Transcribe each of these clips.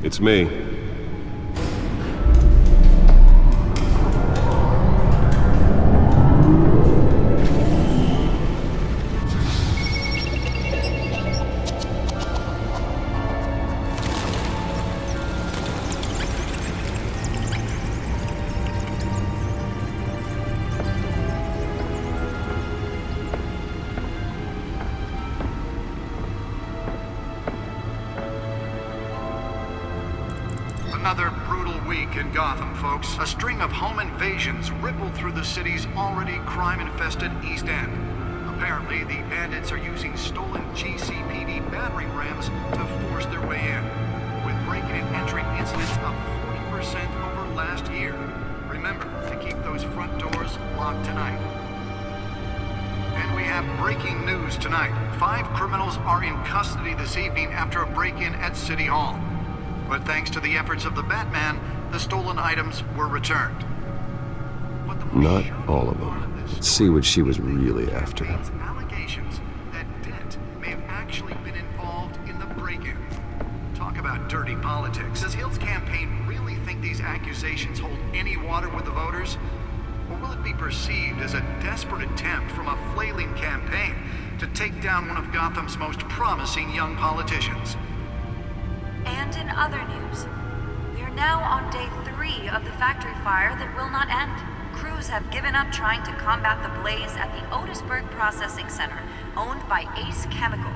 It's me. Another brutal week in Gotham, folks. A string of home invasions rippled through the city's already crime-infested East End. Apparently, the bandits are using stolen GCPD battering rams to force their way in, with breaking and entering incidents up 40% over last year. Remember to keep those front doors locked tonight. And we have breaking news tonight. 5 criminals are in custody this evening after a break-in at City Hall. But thanks to the efforts of the Batman, the stolen items were returned. Not all of them. Let's see what she was really after. Allegations that Dent may have actually been involved in the break-in. Talk about dirty politics. Does Hill's campaign really think these accusations hold any water with the voters? Or will it be perceived as a desperate attempt from a flailing campaign to take down one of Gotham's most promising young politicians? And in other news, we are now on day 3 of the factory fire that will not end. Crews have given up trying to combat the blaze at the Otisburg Processing Center, owned by Ace Chemical.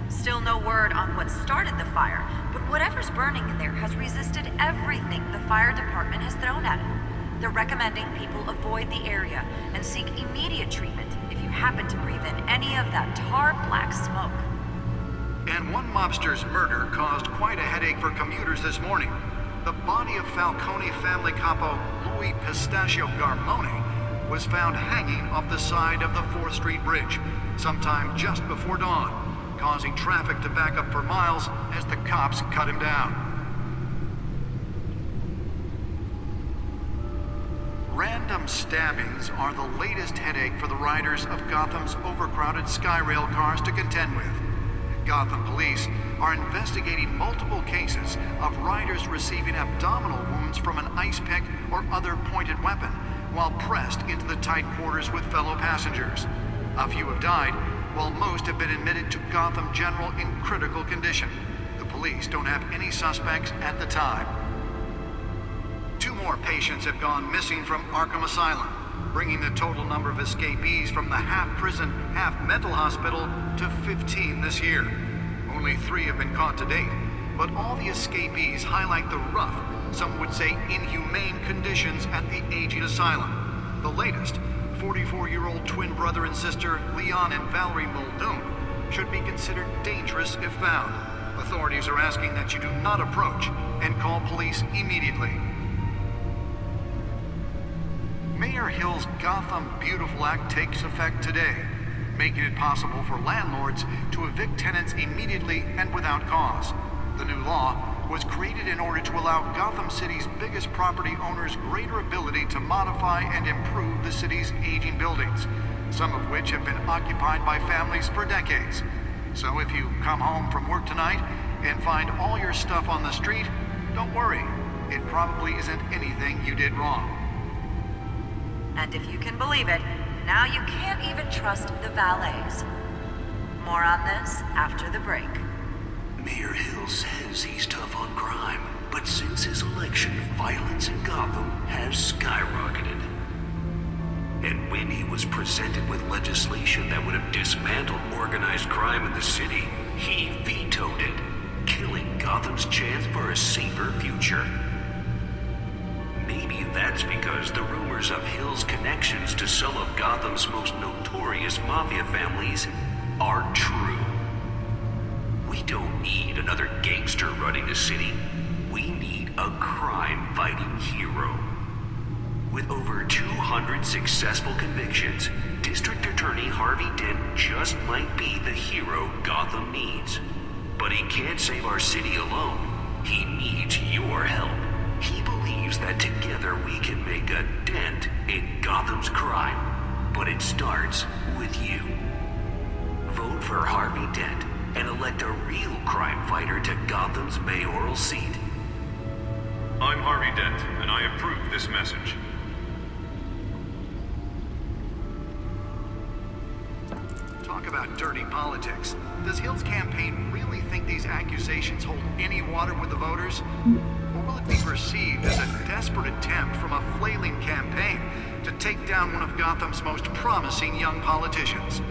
Still no word on what started the fire, but whatever's burning in there has resisted everything the fire department has thrown at it. They're recommending people avoid the area and seek immediate treatment if you happen to breathe in any of that tar-black smoke. And one mobster's murder caused quite a headache for commuters this morning. The body of Falcone family capo Louis Pistachio Garmone was found hanging off the side of the 4th Street Bridge sometime just before dawn, causing traffic to back up for miles as the cops cut him down. Random stabbings are the latest headache for the riders of Gotham's overcrowded Skyrail cars to contend with. Gotham police are investigating multiple cases of riders receiving abdominal wounds from an ice pick or other pointed weapon while pressed into the tight quarters with fellow passengers. A few have died, while most have been admitted to Gotham General in critical condition. The police don't have any suspects at the time. 2 more patients have gone missing from Arkham Asylum, bringing the total number of escapees from the half-prison, half-mental hospital to 15 this year. Only 3 have been caught to date, but all the escapees highlight the rough, some would say inhumane conditions at the aging asylum. The latest, 44-year-old twin brother and sister Leon and Valerie Muldoon, should be considered dangerous if found. Authorities are asking that you do not approach and call police immediately. Mayor Hill's Gotham Beautiful Act takes effect today, making it possible for landlords to evict tenants immediately and without cause. The new law was created in order to allow Gotham City's biggest property owners greater ability to modify and improve the city's aging buildings, some of which have been occupied by families for decades. So if you come home from work tonight and find all your stuff on the street, don't worry. It probably isn't anything you did wrong. And if you can believe it, now you can't even trust the valets. More on this after the break. Mayor Hill says he's tough on crime, but since his election, violence in Gotham has skyrocketed. And when he was presented with legislation that would have dismantled organized crime in the city, he vetoed it, killing Gotham's chance for a safer future. Maybe that's because the rumors of Hill's connections to some of Gotham's most notorious mafia families are true. We don't need another gangster running the city. We need a crime-fighting hero. With over 200 successful convictions, District Attorney Harvey Dent just might be the hero Gotham needs. But he can't save our city alone. He needs your help. He believes that together we can make a dent in Gotham's crime. But it starts with you. Vote for Harvey Dent and elect a real crime fighter to Gotham's mayoral seat. I'm Harvey Dent, and I approve this message. Talk about dirty politics. Does Hill's campaign really think these accusations hold any water with the voters? Or will it be perceived as a desperate attempt from a flailing campaign to take down one of Gotham's most promising young politicians?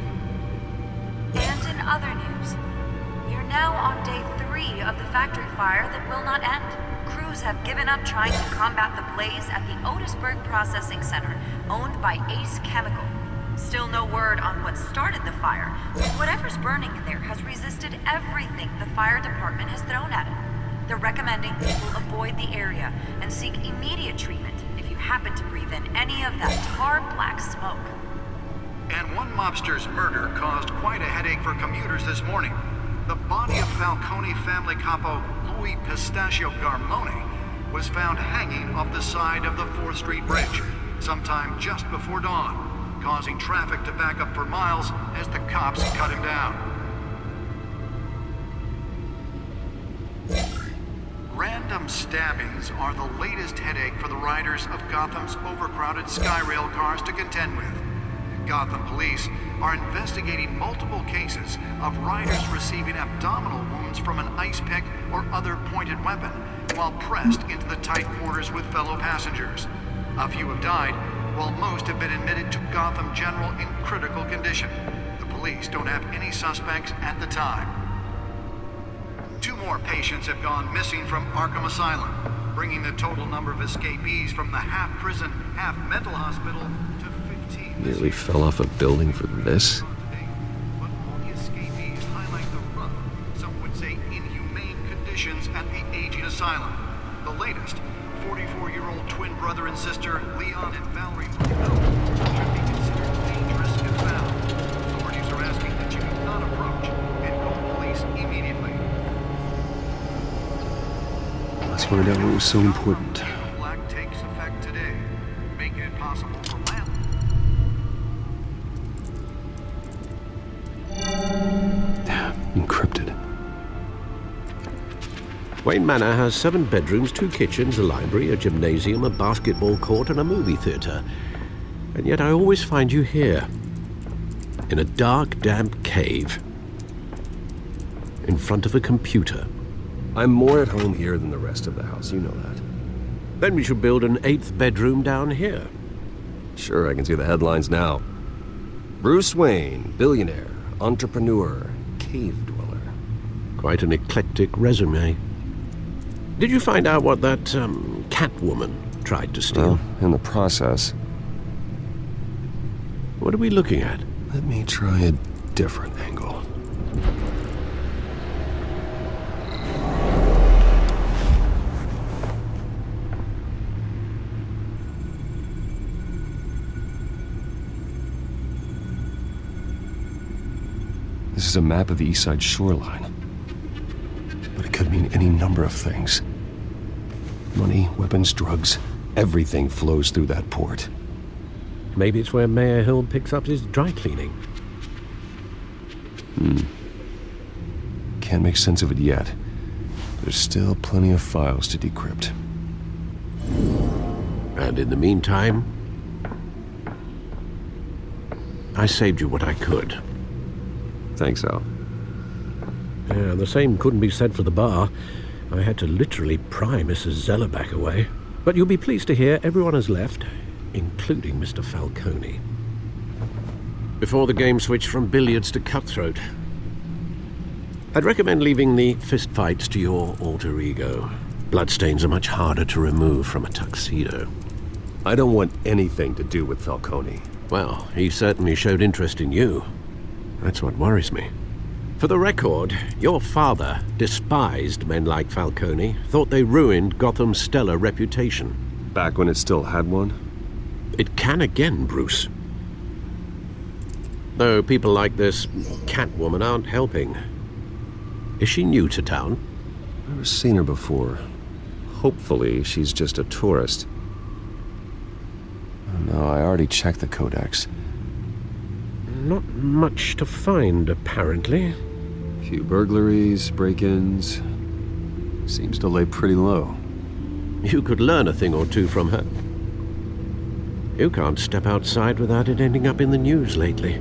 And in other news, we are now on day 3 of the factory fire that will not end. Crews have given up trying to combat the blaze at the Otisburg Processing Center, owned by Ace Chemical. Still no word on what started the fire, but whatever's burning in there has resisted everything the fire department has thrown at it. They're recommending people avoid the area and seek immediate treatment if you happen to breathe in any of that tar black smoke. And one mobster's murder caused quite a headache for commuters this morning. The body of Falcone family capo Louis Pistachio Garmone was found hanging off the side of the 4th Street Bridge sometime just before dawn, causing traffic to back up for miles as the cops cut him down. Random stabbings are the latest headache for the riders of Gotham's overcrowded Skyrail cars to contend with. Gotham police are investigating multiple cases of riders receiving abdominal wounds from an ice pick or other pointed weapon while pressed into the tight quarters with fellow passengers. A few have died, while most have been admitted to Gotham General in critical condition. The police don't have any suspects at the time. 2 more patients have gone missing from Arkham Asylum, bringing the total number of escapees from the half-prison, half-mental hospital to 15. Nearly fell off a building for this? But all the escapees highlight the rough, some would say inhumane conditions at the aging asylum. The latest, 44-year-old twin brother and sister Leon and Valerie Marino should be considered dangerous if found. Authorities are asking that you do not approach and call police immediately. Let's find out what was so important. Black takes effect today, making it possible for land. Encrypted. Wayne Manor has 7 bedrooms, 2 kitchens, a library, a gymnasium, a basketball court, and a movie theater. And yet I always find you here, in a dark, damp cave, in front of a computer. I'm more at home here than the rest of the house, you know that. Then we should build an 8th bedroom down here. Sure, I can see the headlines now. Bruce Wayne, billionaire, entrepreneur, cave dweller. Quite an eclectic resume. Did you find out what that, Catwoman tried to steal? Well, in the process. What are we looking at? Let me try a different angle. This is a map of the East Side shoreline. But it could mean any number of things. Money, weapons, drugs, everything flows through that port. Maybe it's where Mayor Hill picks up his dry cleaning. Can't make sense of it yet. There's still plenty of files to decrypt. And in the meantime, I saved you what I could. Thanks, Al. Yeah, the same couldn't be said for the bar. I had to literally pry Mrs. Zellerback away. But you'll be pleased to hear everyone has left, including Mr. Falcone. Before the game switched from billiards to cutthroat. I'd recommend leaving the fistfights to your alter ego. Bloodstains are much harder to remove from a tuxedo. I don't want anything to do with Falcone. Well, he certainly showed interest in you. That's what worries me. For the record, your father despised men like Falcone, thought they ruined Gotham's stellar reputation. Back when it still had one? It can again, Bruce. Though people like this Catwoman aren't helping. Is she new to town? Never seen her before. Hopefully, she's just a tourist. No, I already checked the codex. Not much to find, apparently. Few burglaries, break-ins. Seems to lay pretty low. You could learn a thing or two from her. You can't step outside without it ending up in the news lately.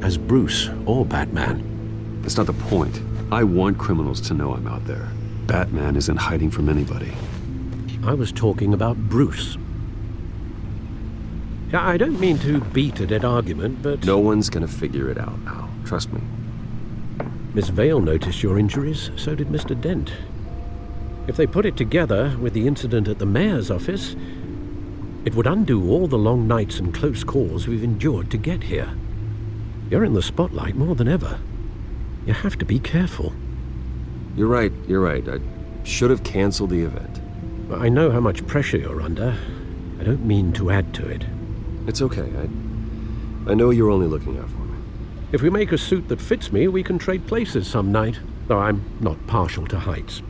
As Bruce or Batman. That's not the point. I want criminals to know I'm out there. Batman isn't hiding from anybody. I was talking about Bruce. Yeah, I don't mean to beat a dead argument, but... No one's gonna figure it out, Al. Trust me. Miss Vale noticed your injuries, so did Mr. Dent. If they put it together with the incident at the mayor's office, it would undo all the long nights and close calls we've endured to get here. You're in the spotlight more than ever. You have to be careful. You're right. I should have canceled the event. I know how much pressure you're under. I don't mean to add to it. It's okay. I know you're only looking out for me. If we make a suit that fits me, we can trade places some night. Though I'm not partial to heights.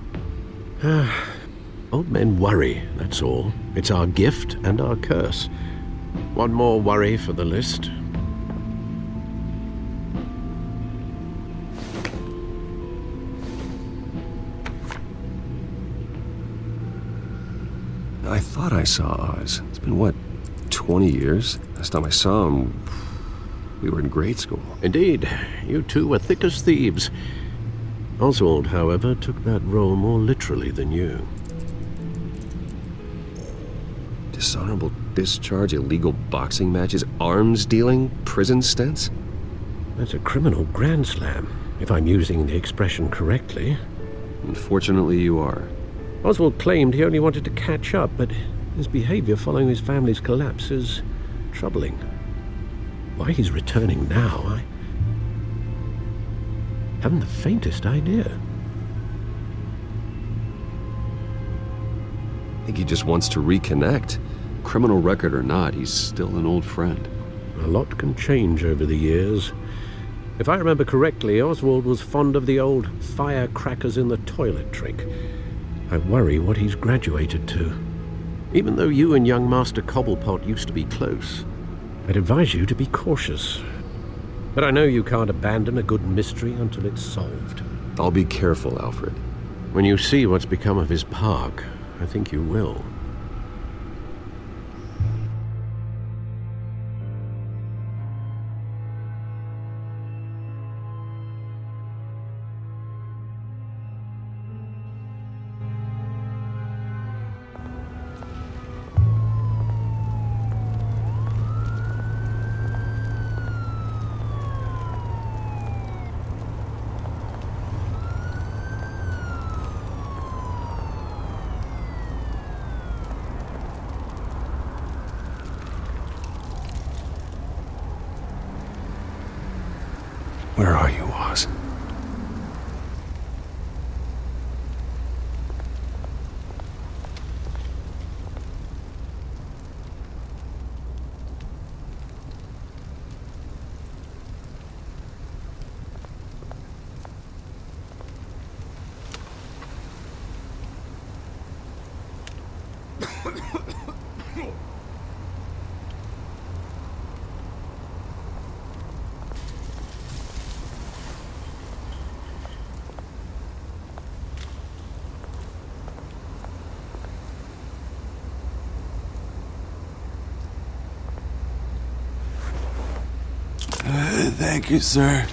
Old men worry, that's all. It's our gift and our curse. One more worry for the list. I thought I saw Oz. It's been, what, 20 years? Last time I saw him, we were in grade school. Indeed, you two were thick as thieves. Oswald, however, took that role more literally than you. Dishonorable discharge, illegal boxing matches, arms dealing, prison stints? That's a criminal grand slam, if I'm using the expression correctly. Unfortunately, you are. Oswald claimed he only wanted to catch up, but his behavior following his family's collapse is troubling. Why he's returning now, I haven't the faintest idea. I think he just wants to reconnect. Criminal record or not, he's still an old friend. A lot can change over the years. If I remember correctly, Oswald was fond of the old firecrackers in the toilet trick. I worry what he's graduated to. Even though you and young Master Cobblepot used to be close, I'd advise you to be cautious. But I know you can't abandon a good mystery until it's solved. I'll be careful, Alfred. When you see what's become of his park, I think you will. Where are you, Oz? Thank you, sir.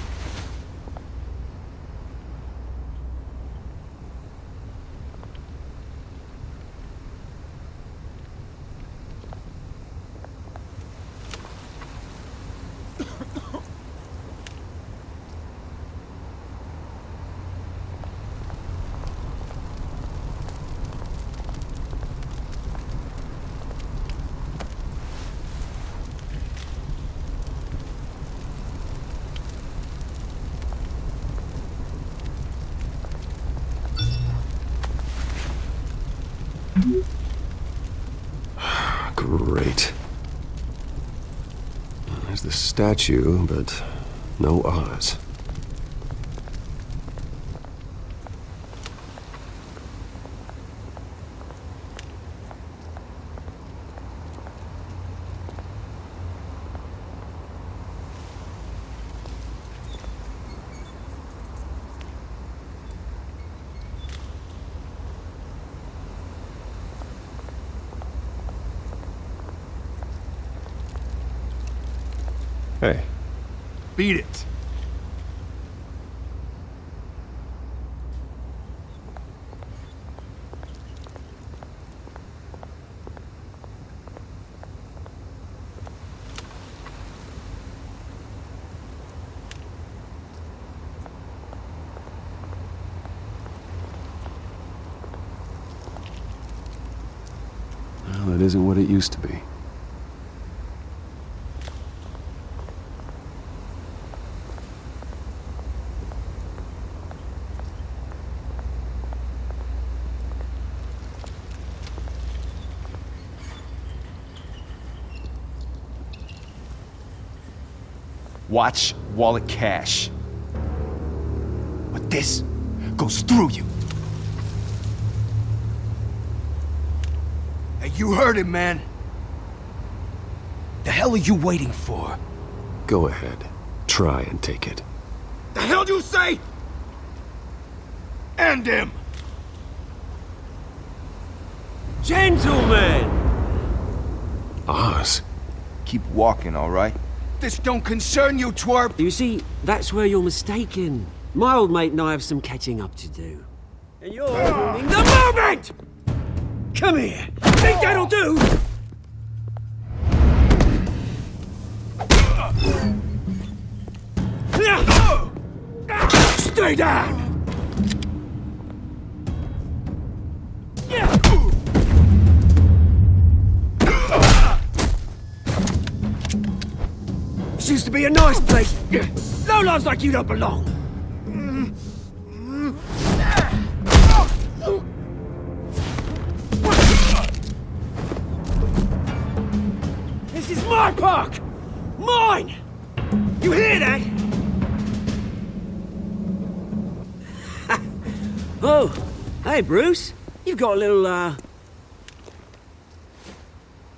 Great. There's the statue, but no Oz. Hey, Beat it. well, it isn't what it used to be. Watch wallet cash. But this goes through you. Hey, you heard him, man. The hell are you waiting for? Go ahead. Try and take it. The hell do you say? End him! Gentlemen! Oz. Keep walking, all right? This don't concern you, twerp! You see, that's where you're mistaken. My old mate and I have some catching up to do. And you're ruining the moment! Come here! Think that'll do? Stay down! This used to be a nice place. Lowlifes like you don't belong. This is my park! Mine! You hear that? Oh, hey Bruce. You've got a little,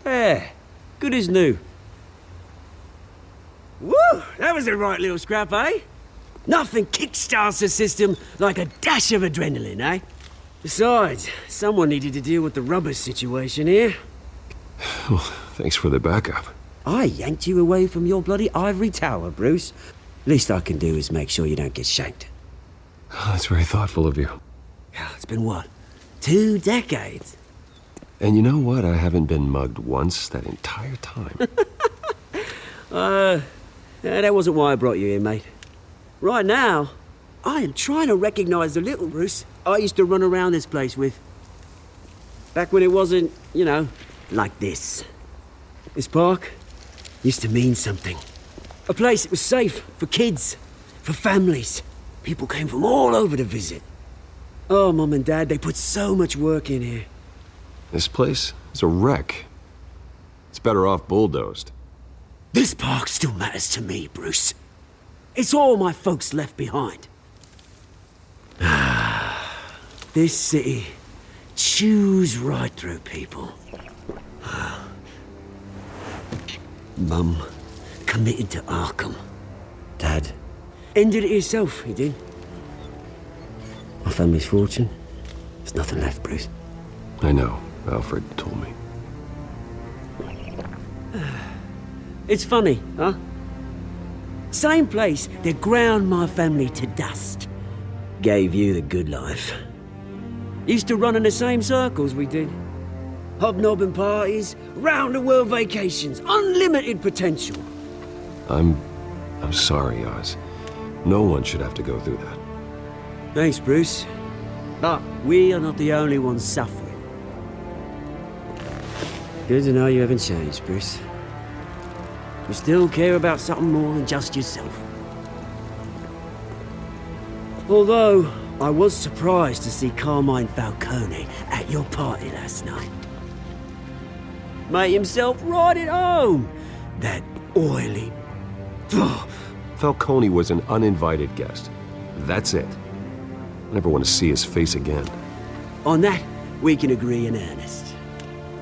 There. Good as new. Woo! That was a right little scrap, eh? Nothing kickstarts the system like a dash of adrenaline, eh? Besides, someone needed to deal with the rubber situation here. Well, thanks for the backup. I yanked you away from your bloody ivory tower, Bruce. Least I can do is make sure you don't get shanked. Oh, that's very thoughtful of you. It's been what? 2 decades? And you know what? I haven't been mugged once that entire time. That wasn't why I brought you here, mate. Right now, I am trying to recognize the little Bruce I used to run around this place with. Back when it wasn't, you know, like this. This park used to mean something. A place that was safe for kids, for families. People came from all over to visit. Oh, Mum and Dad, they put so much work in here. This place is a wreck. It's better off bulldozed. This park still matters to me, Bruce. It's all my folks left behind. This city chews right through people. Mum committed to Arkham. Dad ended it himself, he did. My family's fortune, there's nothing left, Bruce. I know. Alfred told me. It's funny, huh? Same place that ground my family to dust. Gave you the good life. Used to run in the same circles we did. Hobnobbing parties, round-the-world vacations, unlimited potential. I'm sorry, Oz. No one should have to go through that. Thanks, Bruce. But we are not the only ones suffering. Good to know you haven't changed, Bruce. You still care about something more than just yourself. Although, I was surprised to see Carmine Falcone at your party last night. Made himself right at home. That oily... Falcone was an uninvited guest. That's it. I never want to see his face again. On that, we can agree in earnest.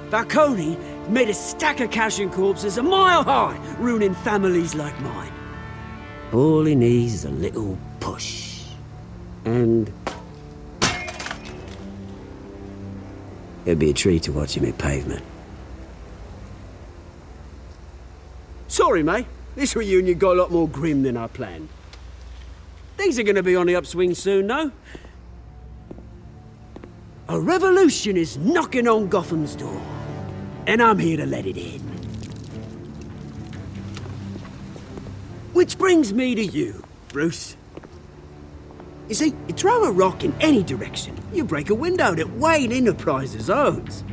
Falcone made a stack of cash and corpses a mile high, ruining families like mine. All he needs is a little push. And... it'd be a treat to watch him hit pavement. Sorry, mate. This reunion got a lot more grim than I planned. Things are gonna be on the upswing soon, though. A revolution is knocking on Gotham's door, and I'm here to let it in. Which brings me to you, Bruce. You see, you throw a rock in any direction, you break a window that Wayne Enterprises owns.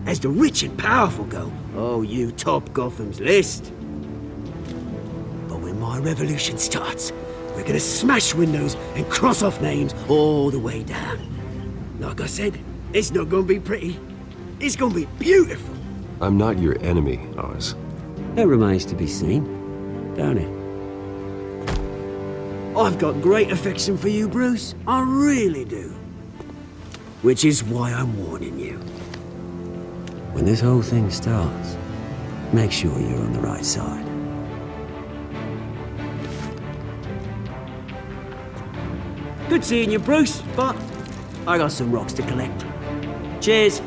As the rich and powerful go, oh, you top Gotham's list. But when my revolution starts, we're gonna smash windows and cross off names all the way down. Like I said, it's not gonna be pretty. It's gonna be beautiful. I'm not your enemy, Oz. That remains to be seen, don't it? I've got great affection for you, Bruce. I really do. Which is why I'm warning you. When this whole thing starts, make sure you're on the right side. Good seeing you, Bruce, but I got some rocks to collect. Cheers.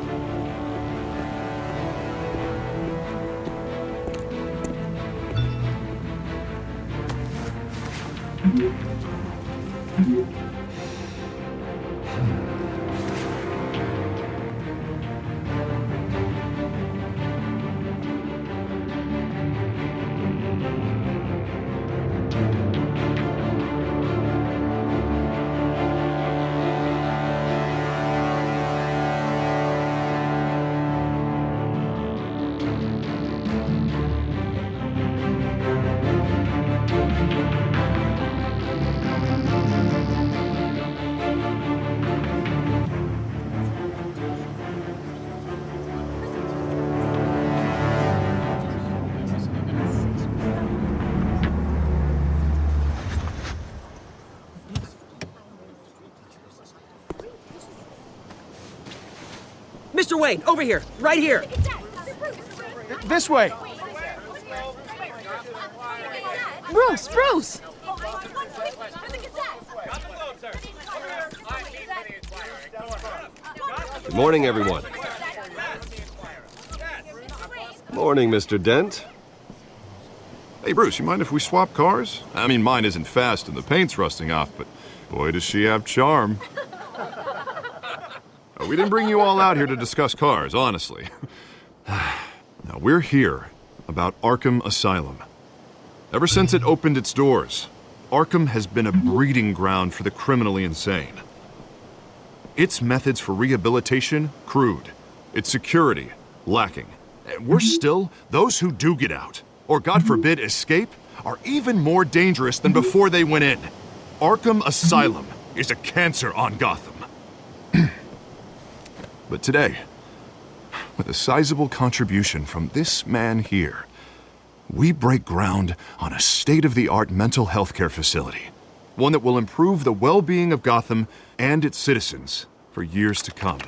Mr. Wayne, over here, right here. This way! Bruce, Bruce! Good morning, everyone. Morning, Mr. Dent. Hey, Bruce, you mind if we swap cars? I mean, mine isn't fast and the paint's rusting off, but boy, does she have charm. We didn't bring you all out here to discuss cars, honestly. Now, we're here about Arkham Asylum. Ever since it opened its doors, Arkham has been a breeding ground for the criminally insane. Its methods for rehabilitation, crude. Its security, lacking. And worse still, those who do get out, or God forbid escape, are even more dangerous than before they went in. Arkham Asylum is a cancer on Gotham. But today, with a sizable contribution from this man here, we break ground on a state-of-the-art mental health care facility. One that will improve the well-being of Gotham and its citizens for years to come.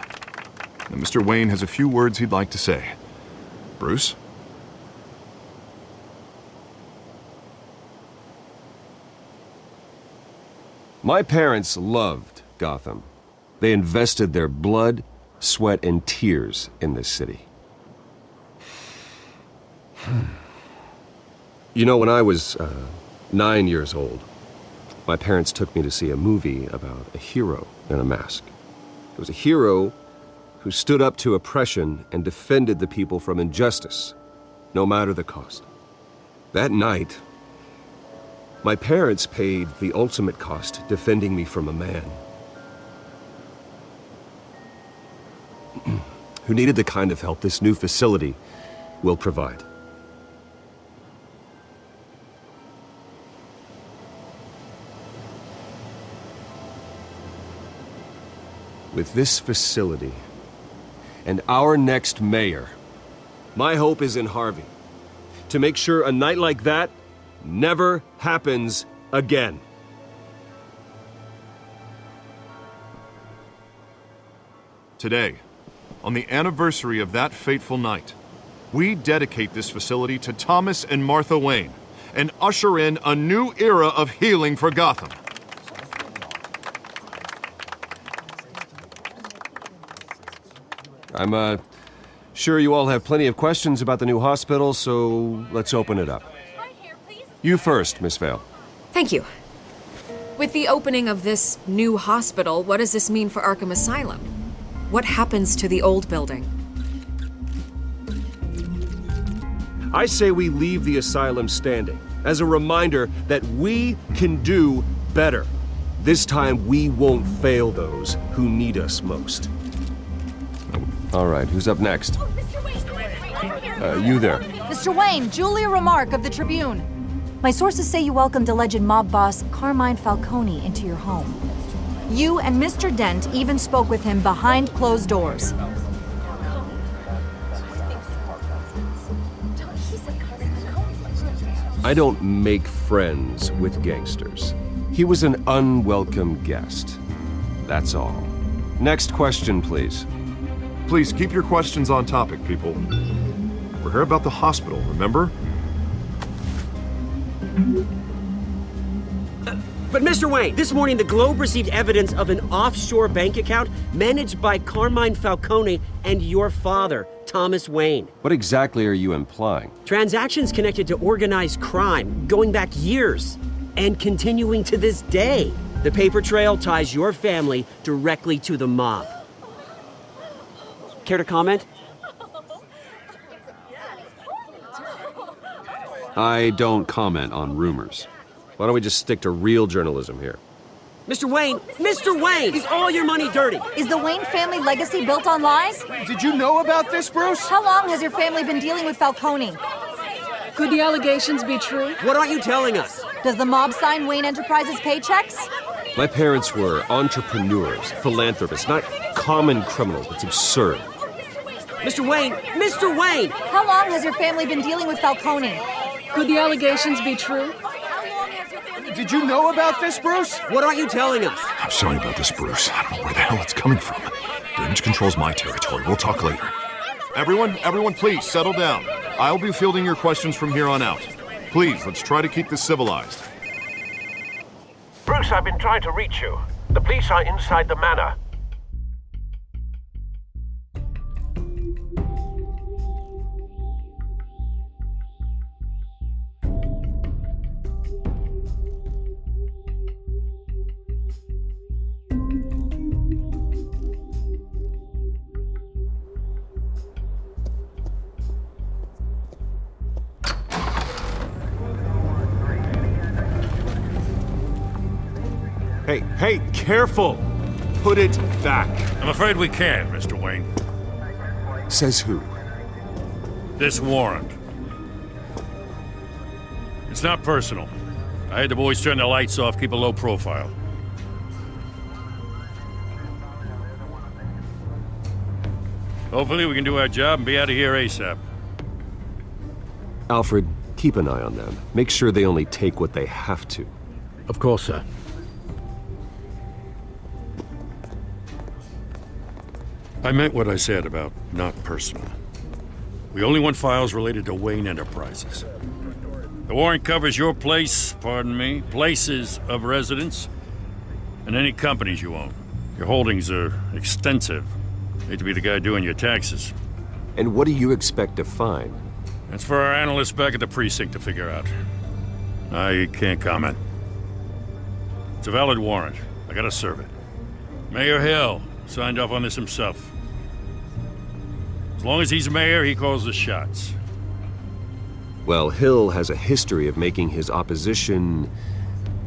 Now, Mr. Wayne has a few words he'd like to say. Bruce? My parents loved Gotham. They invested their blood, sweat, and tears in this city. You know, when I was 9 years old, my parents took me to see a movie about a hero in a mask. It was a hero who stood up to oppression and defended the people from injustice, no matter the cost. That night, my parents paid the ultimate cost defending me from a man who needed the kind of help this new facility will provide. With this facility and our next mayor, my hope is in Harvey, to make sure a night like that never happens again. Today, on the anniversary of that fateful night, we dedicate this facility to Thomas and Martha Wayne and usher in a new era of healing for Gotham. I'm sure you all have plenty of questions about the new hospital, so let's open it up. Right here, please. You first, Miss Vale. Thank you. With the opening of this new hospital, what does this mean for Arkham Asylum? What happens to the old building? I say we leave the asylum standing as a reminder that we can do better. This time we won't fail those who need us most. All right, who's up next? You there. Mr. Wayne, Julia Remark of the Tribune. My sources say you welcomed alleged mob boss Carmine Falcone into your home. You and Mr. Dent even spoke with him behind closed doors. I don't make friends with gangsters. He was an unwelcome guest. That's all. Next question, please. Please keep your questions on topic, people. We're here about the hospital, remember? But Mr. Wayne, this morning the Globe received evidence of an offshore bank account managed by Carmine Falcone and your father, Thomas Wayne. What exactly are you implying? Transactions connected to organized crime going back years and continuing to this day. The paper trail ties your family directly to the mob. Care to comment? I don't comment on rumors. Why don't we just stick to real journalism here? Mr. Wayne, is all your money dirty? Is the Wayne family legacy built on lies? Did you know about this, Bruce? How long has your family been dealing with Falcone? Could the allegations be true? What aren't you telling us? Does the mob sign Wayne Enterprises paychecks? My parents were entrepreneurs, philanthropists, not common criminals. It's absurd. Mr. Wayne! How long has your family been dealing with Falcone? Could the allegations be true? Did you know about this, Bruce? What aren't you telling us? I'm sorry about this, Bruce. I don't know where the hell it's coming from. Damage control's my territory. We'll talk later. Everyone, please, settle down. I'll be fielding your questions from here on out. Please, let's try to keep this civilized. Bruce, I've been trying to reach you. The police are inside the manor. Hey, careful! Put it back. I'm afraid we can't, Mr. Wayne. Says who? This warrant. It's not personal. I had the boys turn the lights off, keep a low profile. Hopefully we can do our job and be out of here ASAP. Alfred, keep an eye on them. Make sure they only take what they have to. Of course, sir. I meant what I said about not personal. We only want files related to Wayne Enterprises. The warrant covers your place, pardon me, places of residence, and any companies you own. Your holdings are extensive. Hate to be the guy doing your taxes. And what do you expect to find? That's for our analysts back at the precinct to figure out. I can't comment. It's a valid warrant. I gotta serve it. Mayor Hill signed off on this himself. As long as he's mayor, he calls the shots. Well, Hill has a history of making his opposition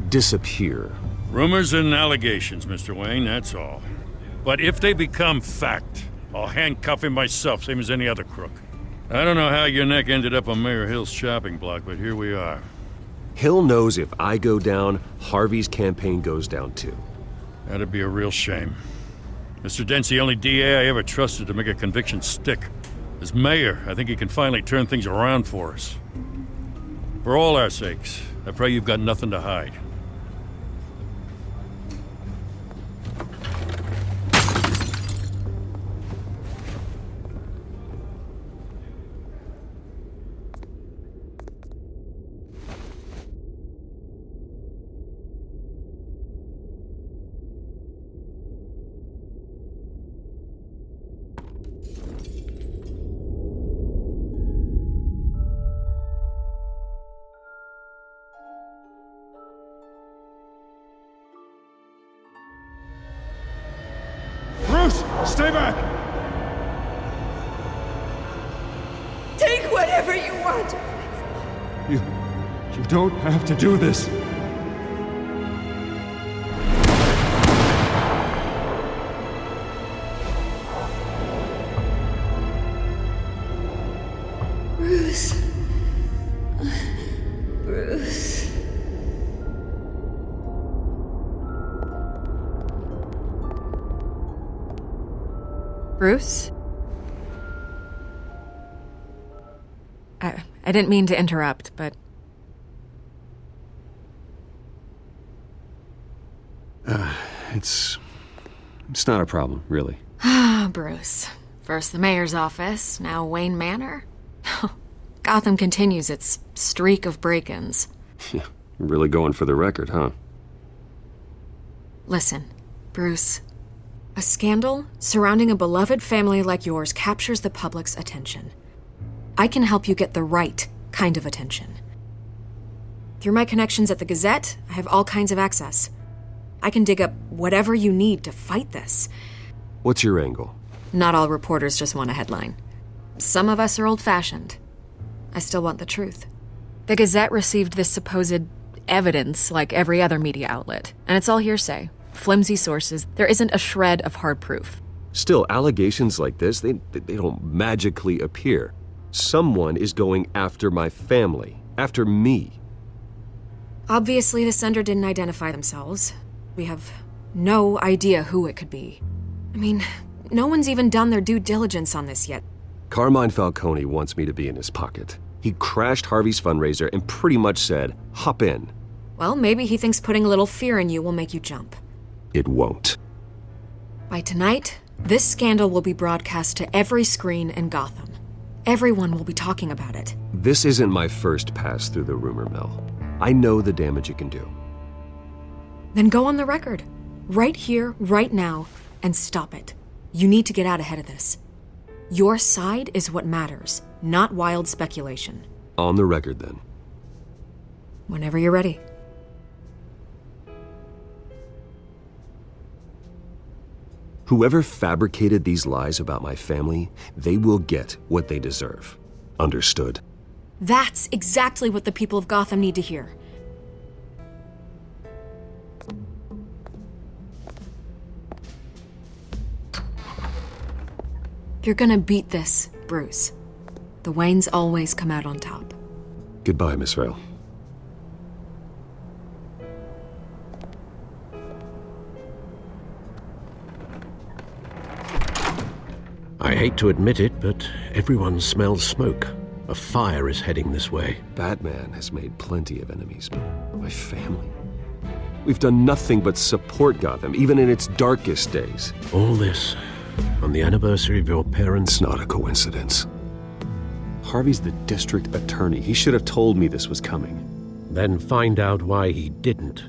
disappear. Rumors and allegations, Mr. Wayne, that's all. But if they become fact, I'll handcuff him myself, same as any other crook. I don't know how your neck ended up on Mayor Hill's shopping block, but here we are. Hill knows if I go down, Harvey's campaign goes down too. That'd be a real shame. Mr. Dent's the only DA I ever trusted to make a conviction stick. As mayor, I think he can finally turn things around for us. For all our sakes, I pray you've got nothing to hide. Stay back! Take whatever you want. You don't have to do this. Bruce. Bruce. Bruce? I didn't mean to interrupt, but... It's not a problem, really. Ah, Bruce. First the mayor's office, now Wayne Manor. Gotham continues its streak of break-ins. Yeah, really going for the record, huh? Listen, Bruce. A scandal surrounding a beloved family like yours captures the public's attention. I can help you get the right kind of attention. Through my connections at the Gazette, I have all kinds of access. I can dig up whatever you need to fight this. What's your angle? Not all reporters just want a headline. Some of us are old-fashioned. I still want the truth. The Gazette received this supposed evidence like every other media outlet, and it's all hearsay. Flimsy sources. There isn't a shred of hard proof. Still, allegations like this, they don't magically appear. Someone is going after my family, after me. Obviously, the sender didn't identify themselves. We have no idea who it could be. I mean, no one's even done their due diligence on this yet. Carmine Falcone wants me to be in his pocket. He crashed Harvey's fundraiser and pretty much said, hop in. Well, maybe he thinks putting a little fear in you will make you jump. It won't. By tonight, this scandal will be broadcast to every screen in Gotham. Everyone will be talking about it. This isn't my first pass through the rumor mill. I know the damage it can do. Then go on the record. Right here, right now, and stop it. You need to get out ahead of this. Your side is what matters, not wild speculation. On the record, then. Whenever you're ready. Whoever fabricated these lies about my family, they will get what they deserve. Understood? That's exactly what the people of Gotham need to hear. You're gonna beat this, Bruce. The Waynes always come out on top. Goodbye, Miss Vale. I hate to admit it, but everyone smells smoke. A fire is heading this way. Batman has made plenty of enemies, but my family? We've done nothing but support Gotham, even in its darkest days. All this on the anniversary of your parents'... It's not a coincidence. Harvey's the district attorney. He should have told me this was coming. Then find out why he didn't.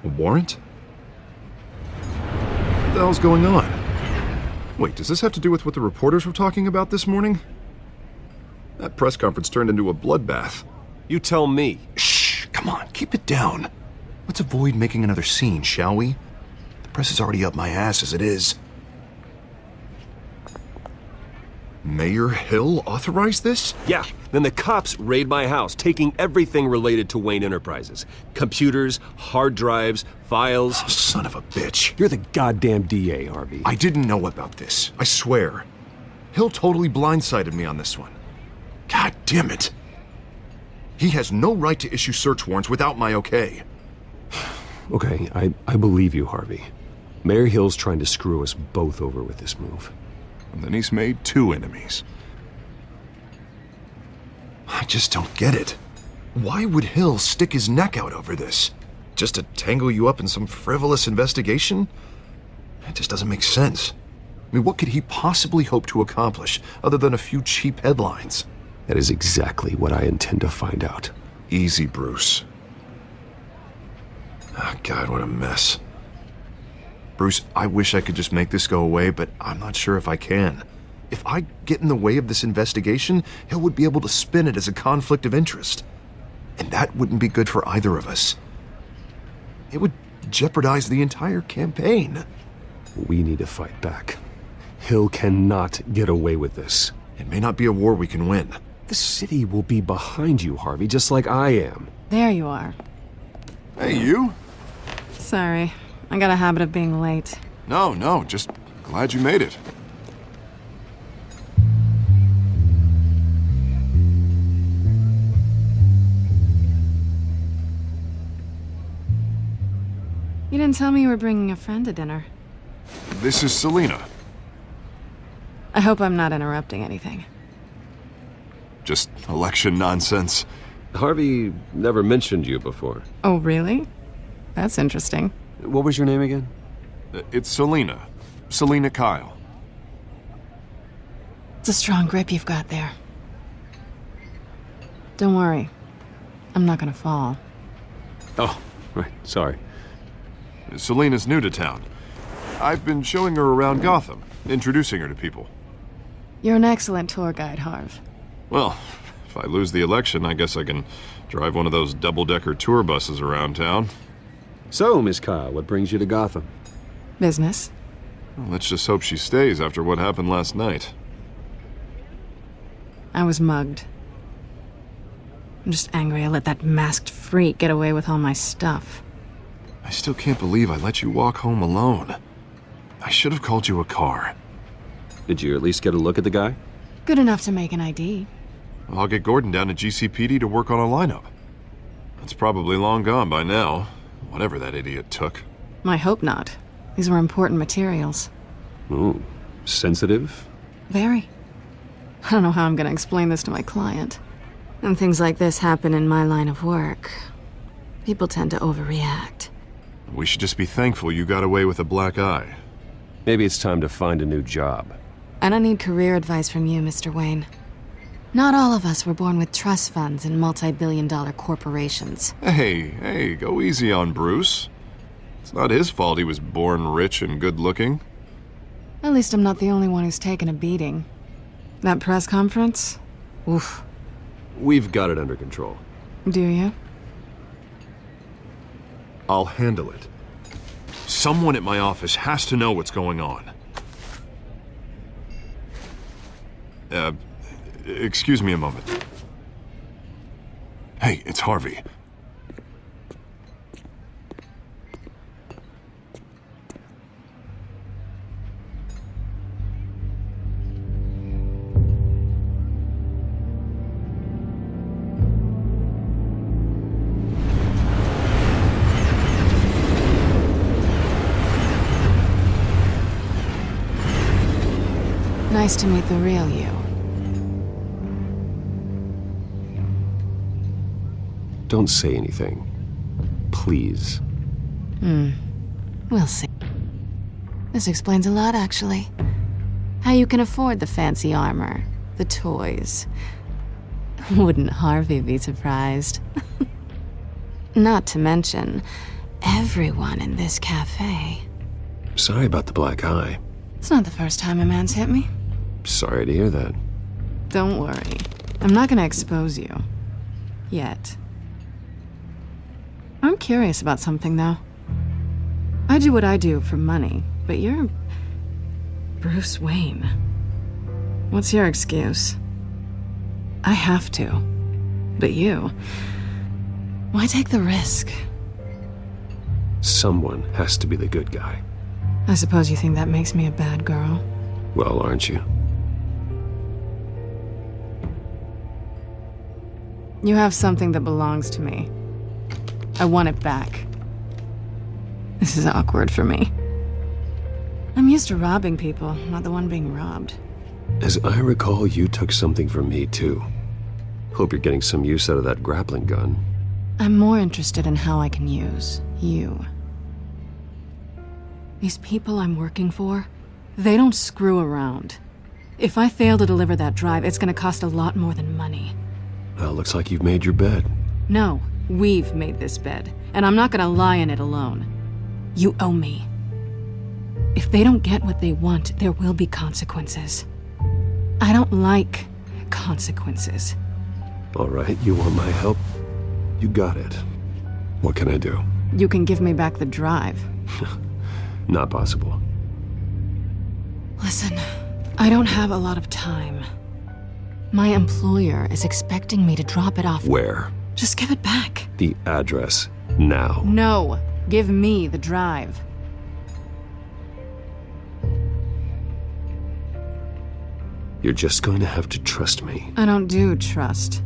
A warrant? What the hell's going on? Wait, does this have to do with what the reporters were talking about this morning? That press conference turned into a bloodbath. You tell me. Shh, come on, keep it down. Let's avoid making another scene, shall we? The press is already up my ass as it is. Mayor Hill authorized this? Yeah, then the cops raid my house, taking everything related to Wayne Enterprises. Computers, hard drives, files. Oh, son of a bitch. You're the goddamn DA, Harvey. I didn't know about this, I swear. Hill totally blindsided me on this one. God damn it. He has no right to issue search warrants without my okay. Okay, I believe you, Harvey. Mayor Hill's trying to screw us both over with this move. And then he's made two enemies. I just don't get it. Why would Hill stick his neck out over this? Just to tangle you up in some frivolous investigation? It just doesn't make sense. I mean, what could he possibly hope to accomplish other than a few cheap headlines? That is exactly what I intend to find out. Easy, Bruce. Oh, God, what a mess. Bruce, I wish I could just make this go away, but I'm not sure if I can. If I get in the way of this investigation, Hill would be able to spin it as a conflict of interest. And that wouldn't be good for either of us. It would jeopardize the entire campaign. We need to fight back. Hill cannot get away with this. It may not be a war we can win. The city will be behind you, Harvey, just like I am. There you are. Hey, you? Sorry. I got a habit of being late. No, just glad you made it. You didn't tell me you were bringing a friend to dinner. This is Selena. I hope I'm not interrupting anything. Just election nonsense. Harvey never mentioned you before. Oh, really? That's interesting. What was your name again? It's Selena. Selena Kyle. It's a strong grip you've got there. Don't worry. I'm not gonna fall. Oh, right. Sorry. Selena's new to town. I've been showing her around Gotham, introducing her to people. You're an excellent tour guide, Harv. Well, if I lose the election, I guess I can drive one of those double-decker tour buses around town. So, Miss Kyle, what brings you to Gotham? Business. Well, let's just hope she stays after what happened last night. I was mugged. I'm just angry I let that masked freak get away with all my stuff. I still can't believe I let you walk home alone. I should have called you a car. Did you at least get a look at the guy? Good enough to make an ID. I'll get Gordon down to GCPD to work on a lineup. It's probably long gone by now, whatever that idiot took. I hope not. These were important materials. Ooh, sensitive? Very. I don't know how I'm gonna explain this to my client. And things like this happen in my line of work. People tend to overreact. We should just be thankful you got away with a black eye. Maybe it's time to find a new job. I don't need career advice from you, Mr. Wayne. Not all of us were born with trust funds and multi-billion-dollar corporations. Hey, go easy on Bruce. It's not his fault he was born rich and good-looking. At least I'm not the only one who's taken a beating. That press conference? Oof. We've got it under control. Do you? I'll handle it. Someone at my office has to know what's going on. Excuse me a moment. Hey, it's Harvey. Nice to meet the real you. Don't say anything. Please. We'll see. This explains a lot, actually. How you can afford the fancy armor, the toys. Wouldn't Harvey be surprised? Not to mention, everyone in this cafe. Sorry about the black eye. It's not the first time a man's hit me. Sorry to hear that. Don't worry. I'm not gonna expose you. Yet. I'm curious about something, though. I do what I do for money, but you're Bruce Wayne. What's your excuse? I have to. But you... why take the risk? Someone has to be the good guy. I suppose you think that makes me a bad girl. Well, aren't you? You have something that belongs to me. I want it back. This is awkward for me. I'm used to robbing people, not the one being robbed. As I recall, you took something from me, too. Hope you're getting some use out of that grappling gun. I'm more interested in how I can use you. These people I'm working for, they don't screw around. If I fail to deliver that drive, it's gonna cost a lot more than money. Well, looks like you've made your bed. No, we've made this bed, and I'm not gonna lie in it alone. You owe me. If they don't get what they want, there will be consequences. I don't like consequences. All right, you want my help? You got it. What can I do? You can give me back the drive. Not possible. Listen, I don't have a lot of time. My employer is expecting me to drop it off. Where? Just give it back. The address, now. No, give me the drive. You're just going to have to trust me. I don't do trust.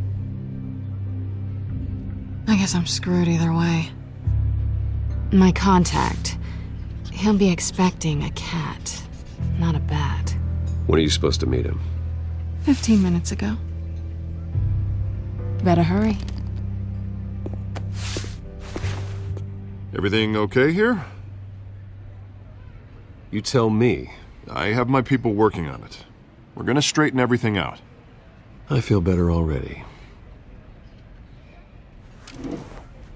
I guess I'm screwed either way. My contact, he'll be expecting a cat, not a bat. When are you supposed to meet him? 15 minutes ago. Better hurry. Everything okay here? You tell me. I have my people working on it. We're gonna straighten everything out. I feel better already.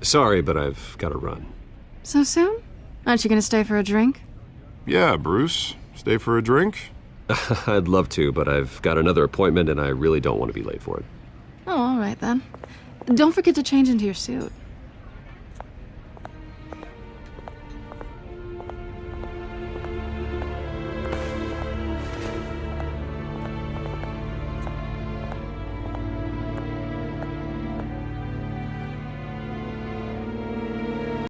Sorry, but I've got to run. So soon? Aren't you gonna stay for a drink? Yeah, Bruce. Stay for a drink? I'd love to, but I've got another appointment and I really don't want to be late for it. Oh, all right then. Don't forget to change into your suit.